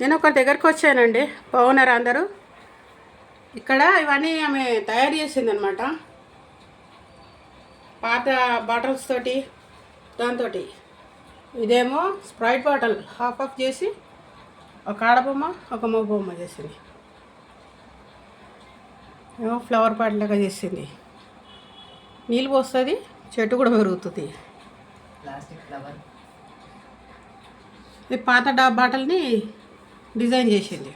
నేను ఒకరి దగ్గరికి వచ్చానండి. బాగున్నారా అందరూ? ఇక్కడ ఇవన్నీ ఆమె తయారు చేసింది అనమాట. పాత బాటిల్స్ తోటి దాంతో. ఇదేమో స్ప్రైట్ బాటిల్ హాఫ్ ఆఫ్ చేసి ఒక ఆడబొమ్మ ఒక మగ బొమ్మ చేసింది. ఏమో ఫ్లవర్ పాట్ లాగా చేసింది. నీళ్ళు పోస్తుంది, చెట్టు కూడా పెరుగుతుంది. Plastic flower. ఈ పాత బాటిల్ని డిజైన్ చేసింది.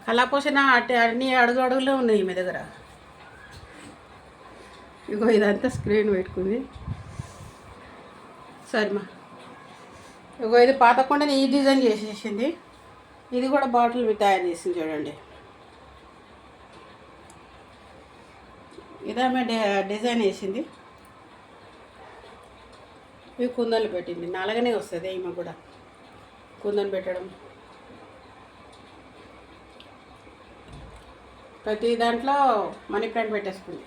కళాపోషణ అన్ని అడుగు అడుగులో ఉన్నాయి మీ దగ్గర. ఇగో ఇదంతా స్క్రీన్ పెట్టుకుంది. సరేమా, ఇగో ఇది పాత కొండని ఈ డిజైన్ చేసేసింది. ఇది కూడా బాటిల్ తయారు చేసింది చూడండి. ఇదామె డిజైన్ వేసింది. ఇవి కుందన్లు పెట్టింది. నల్లగానే వస్తుంది ఈమె కూడా కుందన్ పెట్టడం. ప్రతి దాంట్లో మనీ ప్లాంట్ పెట్టేసుకుంది.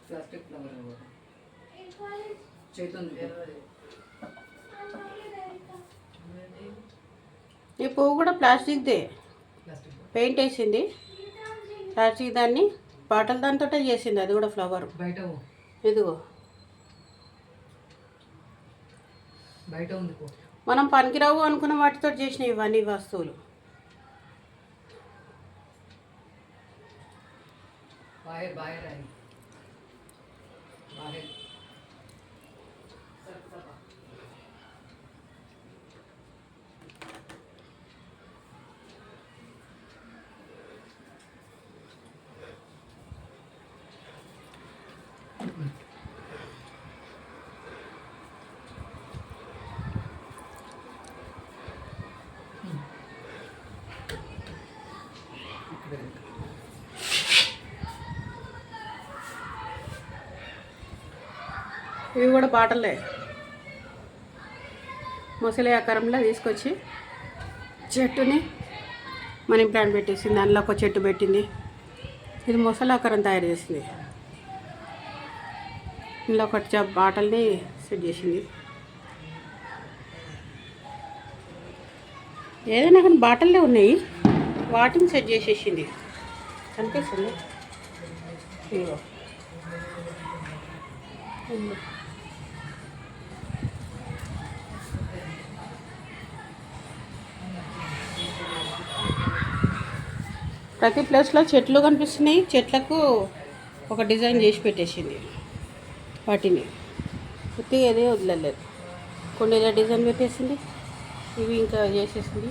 ప్లాస్టిక్ ఫ్లవర్ చేతుంది. ఈ పువ్వు కూడా ప్లాస్టిక్దే, పెయింట్ వేసింది. ప్లాస్టిక్ దాన్ని బాటిల్ దాంతో చేసింది. అది కూడా ఫ్లవర్. బయట ఇదిగో బయట ఉంది. మనం పనికిరావు అనుకున్న వాటితో చేసిన ఇవన్నీ వస్తువులు. बाहेर बाहेर आहे बाहेर. ఇవి కూడా బాటలే మొసలి ఆకారంలో తీసుకొచ్చి చెట్టుని మనీ ప్లాంట్ పెట్టేసింది. అందులో ఒక చెట్టు పెట్టింది. ఇది మొసలి ఆకారం తయారు చేసింది. ఇందులో ఒక బాటల్ని సెట్ చేసింది. ఏదైనా కానీ బాటల్లే ఉన్నాయి, వాటిని సెట్ చేసేసింది. కనిపిస్తుంది. ఇదిగో ప్రతి ప్లేస్లో చెట్లు కనిపిస్తున్నాయి. చెట్లకు ఒక డిజైన్ చేసి పెట్టేసింది. వాటిని ఉత్తిగా ఏదే వదలలేదు. కొన్ని డిజైన్ పెట్టేసింది. ఇవి ఇంకా చేసేసింది.